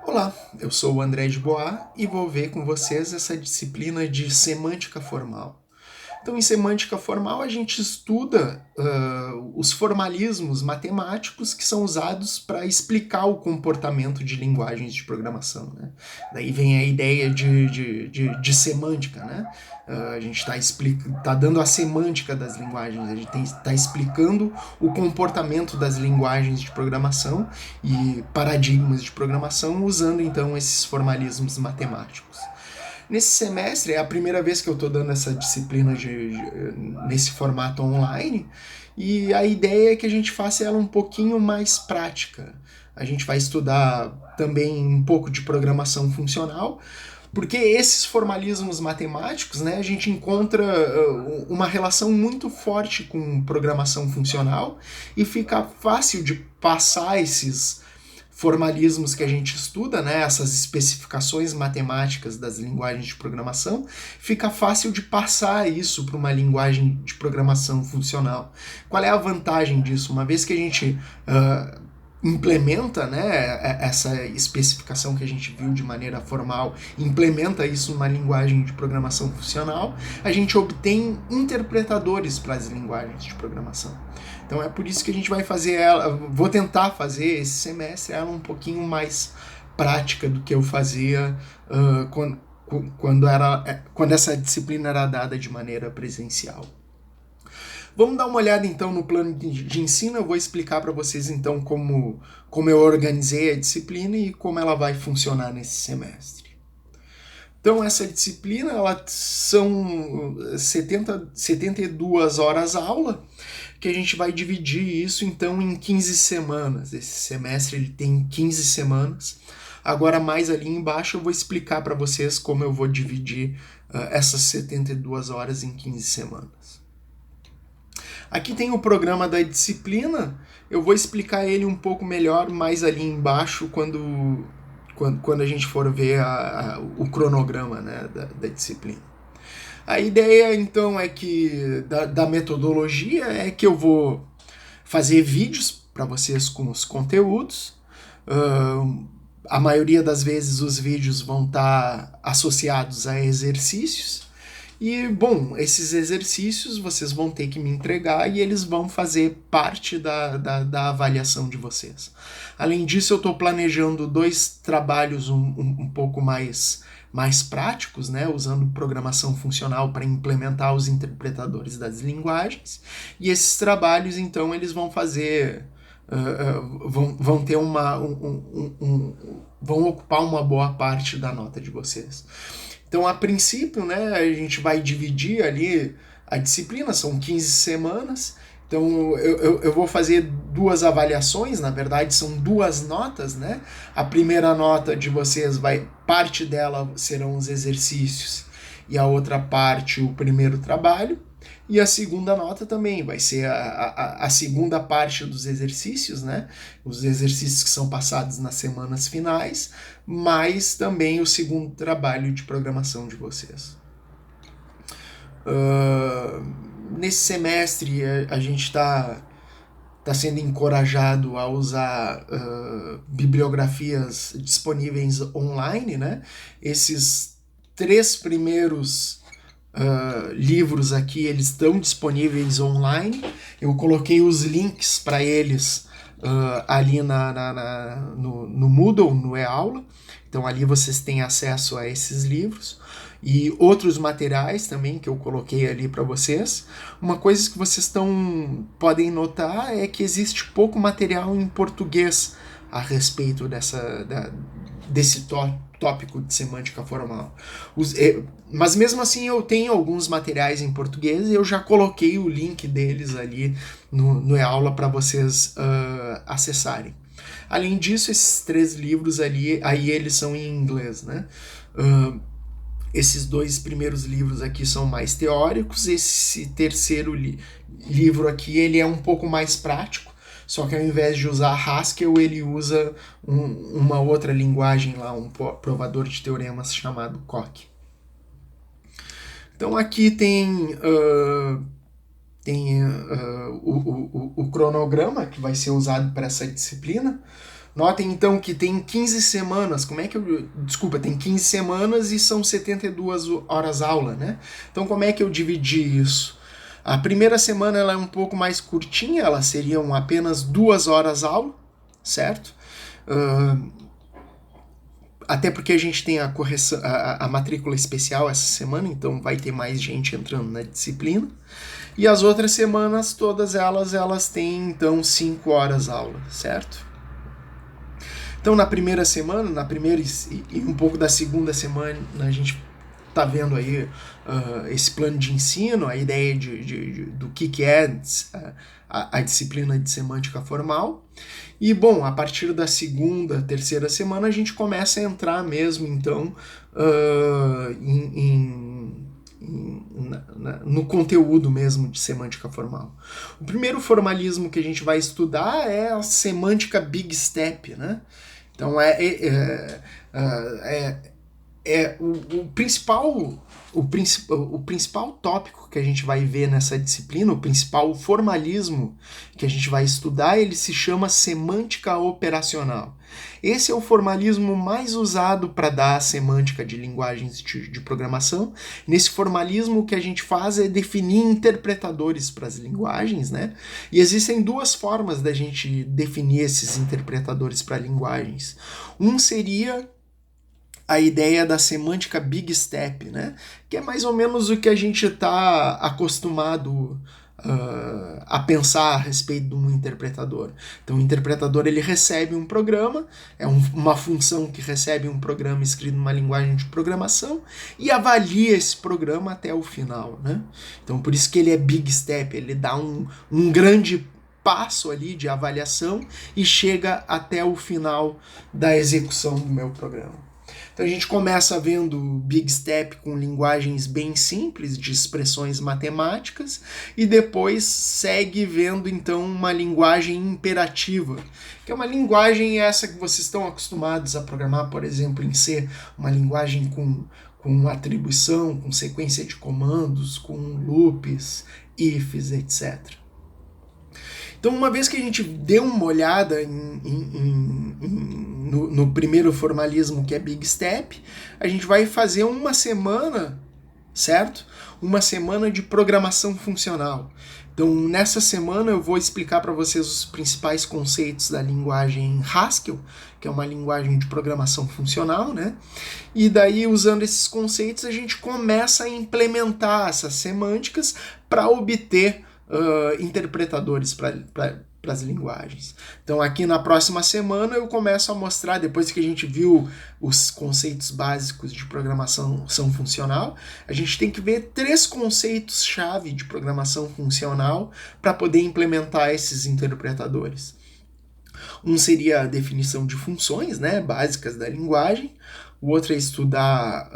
Olá, eu sou o André de Bois e vou ver com vocês essa disciplina de semântica formal. Então, em semântica formal, a gente estuda os formalismos matemáticos que são usados para explicar o comportamento de linguagens de programação. Né? Daí vem a ideia de semântica. Né? A gente tá dando a semântica das linguagens, a gente está explicando o comportamento das linguagens de programação e paradigmas de programação usando então esses formalismos matemáticos. Nesse semestre é a primeira vez que eu estou dando essa disciplina nesse formato online e a ideia é que a gente faça ela um pouquinho mais prática. A gente vai estudar também um pouco de programação funcional, porque esses formalismos matemáticos, né, a gente encontra uma relação muito forte com programação funcional e fica fácil de passar esses formalismos que a gente estuda, né, essas especificações matemáticas das linguagens de programação, fica fácil de passar isso para uma linguagem de programação funcional. Qual é a vantagem disso? Uma vez que a gente implementa, né, essa especificação que a gente viu de maneira formal, implementa isso numa linguagem de programação funcional, a gente obtém interpretadores para as linguagens de programação. Então é por isso que a gente vai fazer ela, vou tentar fazer esse semestre ela um pouquinho mais prática do que eu fazia quando essa disciplina era dada de maneira presencial. Vamos dar uma olhada então no plano de ensino. Eu vou explicar para vocês então como eu organizei a disciplina e como ela vai funcionar nesse semestre. Então essa disciplina ela são 72 horas aula, que a gente vai dividir isso então em 15 semanas. Esse semestre ele tem 15 semanas. Agora mais ali embaixo eu vou explicar para vocês como eu vou dividir essas 72 horas em 15 semanas. Aqui tem o programa da disciplina, eu vou explicar ele um pouco melhor mais ali embaixo quando a gente for ver o cronograma, né, da disciplina. A ideia então é que da metodologia é que eu vou fazer vídeos para vocês com os conteúdos. A maioria das vezes os vídeos vão estar associados a exercícios. E, bom, esses exercícios vocês vão ter que me entregar e eles vão fazer parte da avaliação de vocês. Além disso, eu estou planejando 2 trabalhos um pouco mais práticos, né, usando programação funcional para implementar os interpretadores das linguagens. E esses trabalhos, então, eles vão fazer... vão ter vão ocupar uma boa parte da nota de vocês. Então, a princípio, né, a gente vai dividir ali a disciplina, são 15 semanas. Então, eu vou fazer 2 avaliações, na verdade, são 2 notas, né? A primeira nota de vocês parte dela serão os exercícios e a outra parte o primeiro trabalho. E a segunda nota também vai ser a segunda parte dos exercícios, né? Os exercícios que são passados nas semanas finais, mas também o segundo trabalho de programação de vocês. Nesse semestre a gente está sendo encorajado a usar bibliografias disponíveis online, né? Esses 3 primeiros livros aqui, eles estão disponíveis online. Eu coloquei os links para eles ali no Moodle, no eAula. Então ali vocês têm acesso a esses livros e outros materiais também que eu coloquei ali para vocês. Uma coisa que vocês podem notar é que existe pouco material em português a respeito desse tópico de semântica formal. Mas mesmo assim eu tenho alguns materiais em português e eu já coloquei o link deles ali no eAula para vocês acessarem. Além disso, esses 3 livros aí eles são em inglês, né? Esses 2 primeiros livros aqui são mais teóricos, esse terceiro livro aqui ele é um pouco mais prático, só que ao invés de usar Haskell, ele usa uma outra linguagem lá, um provador de teoremas chamado Coq. Então aqui tem o cronograma que vai ser usado para essa disciplina. Notem então que tem 15 semanas, desculpa, tem 15 semanas e são 72 horas aula, né? Então como é que eu dividi isso? A primeira semana ela é um pouco mais curtinha, elas seriam apenas 2 horas aula, certo? Até porque a gente tem a correção, a matrícula especial essa semana, então vai ter mais gente entrando na disciplina. E as outras semanas, todas elas têm então 5 horas aula, certo? Então na primeira semana, e um pouco da segunda semana, a gente tá vendo aí esse plano de ensino, a ideia do que é a disciplina de semântica formal. E, bom, a partir da segunda, terceira semana, a gente começa a entrar mesmo, então, no conteúdo mesmo de semântica formal. O primeiro formalismo que a gente vai estudar é a semântica Big Step, né? Então, o principal tópico que a gente vai ver nessa disciplina, o principal formalismo que a gente vai estudar, ele se chama semântica operacional. Esse é o formalismo mais usado para dar a semântica de linguagens de programação. Nesse formalismo, o que a gente faz é definir interpretadores para as linguagens, né? E existem duas formas da gente definir esses interpretadores para linguagens. Um seria a ideia da semântica Big Step, né? Que é mais ou menos o que a gente está acostumado a pensar a respeito de um interpretador. Então o interpretador ele recebe um programa, uma função que recebe um programa escrito numa linguagem de programação e avalia esse programa até o final, né? Então por isso que ele é Big Step, ele dá um grande passo ali de avaliação e chega até o final da execução do meu programa. Então a gente começa vendo Big Step com linguagens bem simples de expressões matemáticas e depois segue vendo então uma linguagem imperativa, que é uma linguagem essa que vocês estão acostumados a programar, por exemplo, em C, uma linguagem com atribuição, com sequência de comandos, com loops, ifs, etc. Então, uma vez que a gente deu uma olhada no primeiro formalismo, que é Big Step, a gente vai fazer uma semana, certo? Uma semana de programação funcional. Então, nessa semana eu vou explicar para vocês os principais conceitos da linguagem Haskell, que é uma linguagem de programação funcional, né? E daí, usando esses conceitos, a gente começa a implementar essas semânticas para obter interpretadores para as linguagens. Então aqui na próxima semana eu começo a mostrar, depois que a gente viu os conceitos básicos de programação funcional, a gente tem que ver 3 conceitos-chave de programação funcional para poder implementar esses interpretadores. Um seria a definição de funções, né, básicas da linguagem. O outro é estudar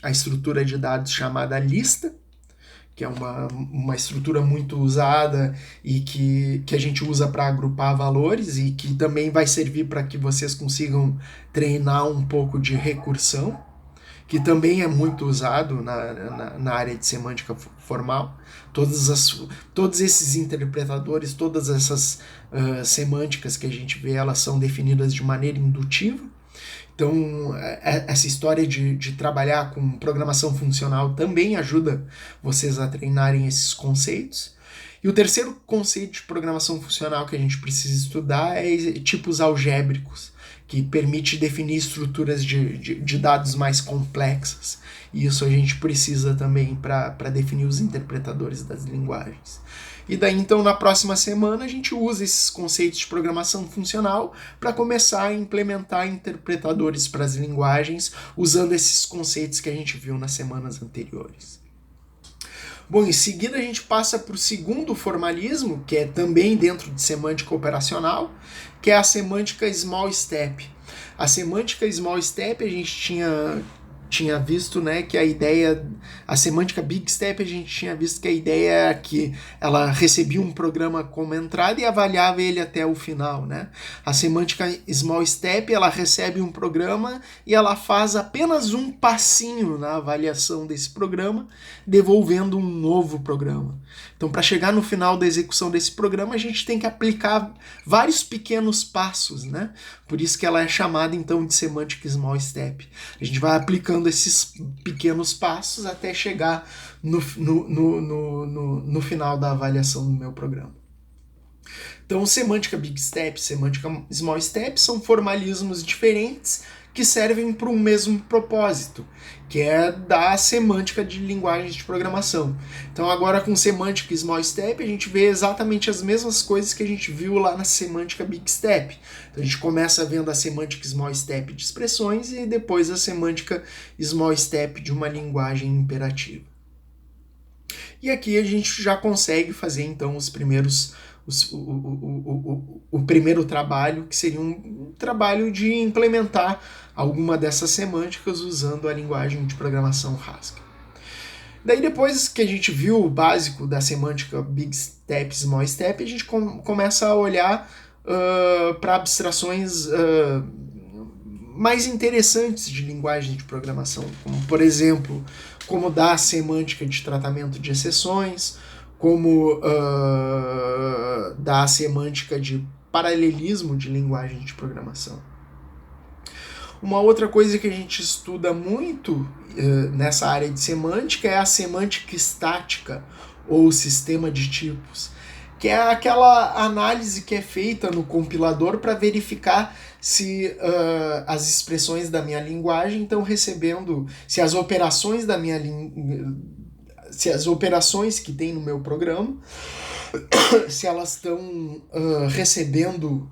a estrutura de dados chamada lista, que é uma estrutura muito usada e que a gente usa para agrupar valores e que também vai servir para que vocês consigam treinar um pouco de recursão, que também é muito usado na área de semântica formal. Todos esses interpretadores, todas essas semânticas que a gente vê, elas são definidas de maneira indutiva. Então, essa história de trabalhar com programação funcional também ajuda vocês a treinarem esses conceitos. E o terceiro conceito de programação funcional que a gente precisa estudar é tipos algébricos, que permite definir estruturas de dados mais complexas. E isso a gente precisa também para definir os interpretadores das linguagens. E daí, então, na próxima semana, a gente usa esses conceitos de programação funcional para começar a implementar interpretadores para as linguagens, usando esses conceitos que a gente viu nas semanas anteriores. Bom, em seguida a gente passa para o segundo formalismo, que é também dentro de semântica operacional, que é a semântica Small Step. A semântica Small Step a gente tinha tinha visto, né, que a semântica Big Step, a gente tinha visto que a ideia é que ela recebia um programa como entrada e avaliava ele até o final, né? A semântica Small Step, ela recebe um programa e ela faz apenas um passinho na avaliação desse programa, devolvendo um novo programa. Então, para chegar no final da execução desse programa, a gente tem que aplicar vários pequenos passos, né? Por isso que ela é chamada, então, de semântica Small Step. A gente vai aplicando esses pequenos passos até chegar no final da avaliação do meu programa. Então, semântica Big Step, semântica Small Step são formalismos diferentes que servem para um mesmo propósito, que é da semântica de linguagens de programação. Então, agora com semântica Small Step, a gente vê exatamente as mesmas coisas que a gente viu lá na semântica Big Step. Então, a gente começa vendo a semântica Small Step de expressões e depois a semântica Small Step de uma linguagem imperativa. E aqui a gente já consegue fazer, então, os primeiros o primeiro trabalho, que seria um trabalho de implementar alguma dessas semânticas usando a linguagem de programação Haskell. Daí depois que a gente viu o básico da semântica Big Step, Small Step, a gente começa a olhar para abstrações mais interessantes de linguagem de programação, como por exemplo, como dar a semântica de tratamento de exceções, como da semântica de paralelismo de linguagem de programação. Uma outra coisa que a gente estuda muito nessa área de semântica é a semântica estática, ou sistema de tipos, que é aquela análise que é feita no compilador para verificar se as expressões da minha linguagem estão recebendo, se as operações da minha se as operações que tem no meu programa, se elas estão recebendo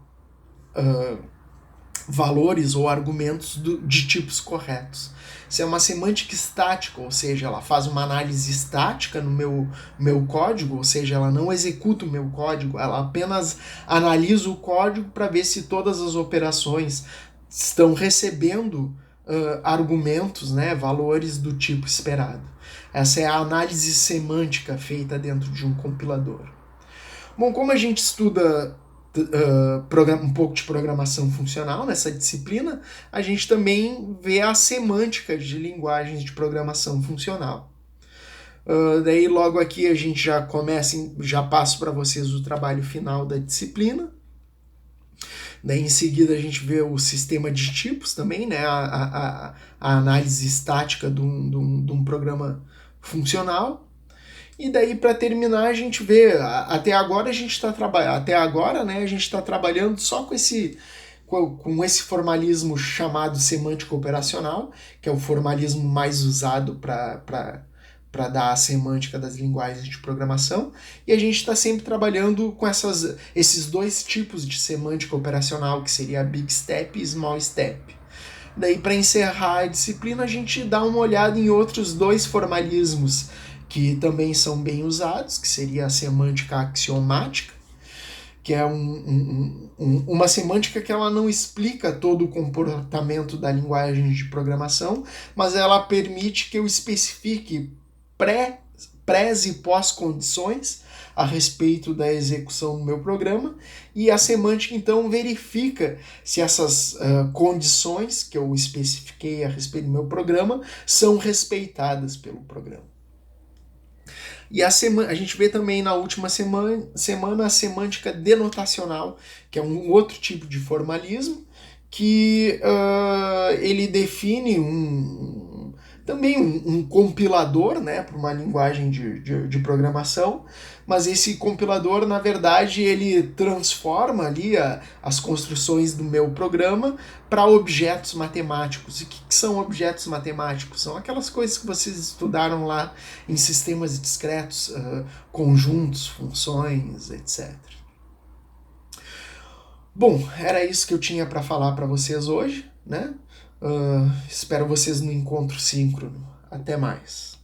valores ou argumentos de tipos corretos. Se é uma semântica estática, ou seja, ela faz uma análise estática no meu código, ou seja, ela não executa o meu código, ela apenas analisa o código para ver se todas as operações estão recebendo argumentos, né, valores do tipo esperado. Essa é a análise semântica feita dentro de um compilador. Bom, como a gente estuda um pouco de programação funcional nessa disciplina, a gente também vê a semântica de linguagens de programação funcional. Daí logo aqui a gente já passo para vocês o trabalho final da disciplina. Daí em seguida a gente vê o sistema de tipos também, né? A análise estática de um programa funcional. E daí para terminar a gente vê, até agora a gente está trabalhando só com esse formalismo chamado semântica operacional, que é o formalismo mais usado para dar a semântica das linguagens de programação, e a gente está sempre trabalhando com esses dois tipos de semântica operacional, que seria a Big Step e Small Step. Daí, para encerrar a disciplina, a gente dá uma olhada em outros dois formalismos que também são bem usados, que seria a semântica axiomática, que é uma semântica que ela não explica todo o comportamento da linguagem de programação, mas ela permite que eu especifique pré e pós-condições a respeito da execução do meu programa, e a semântica então verifica se essas condições que eu especifiquei a respeito do meu programa são respeitadas pelo programa. E a gente vê também na última semana a semântica denotacional, que é um outro tipo de formalismo, que ele define também um compilador, né, para uma linguagem de programação, mas esse compilador, na verdade, ele transforma ali as construções do meu programa para objetos matemáticos. E o que são objetos matemáticos? São aquelas coisas que vocês estudaram lá em sistemas discretos, conjuntos, funções, etc. Bom, era isso que eu tinha para falar para vocês hoje, né? Espero vocês no encontro síncrono. Até mais.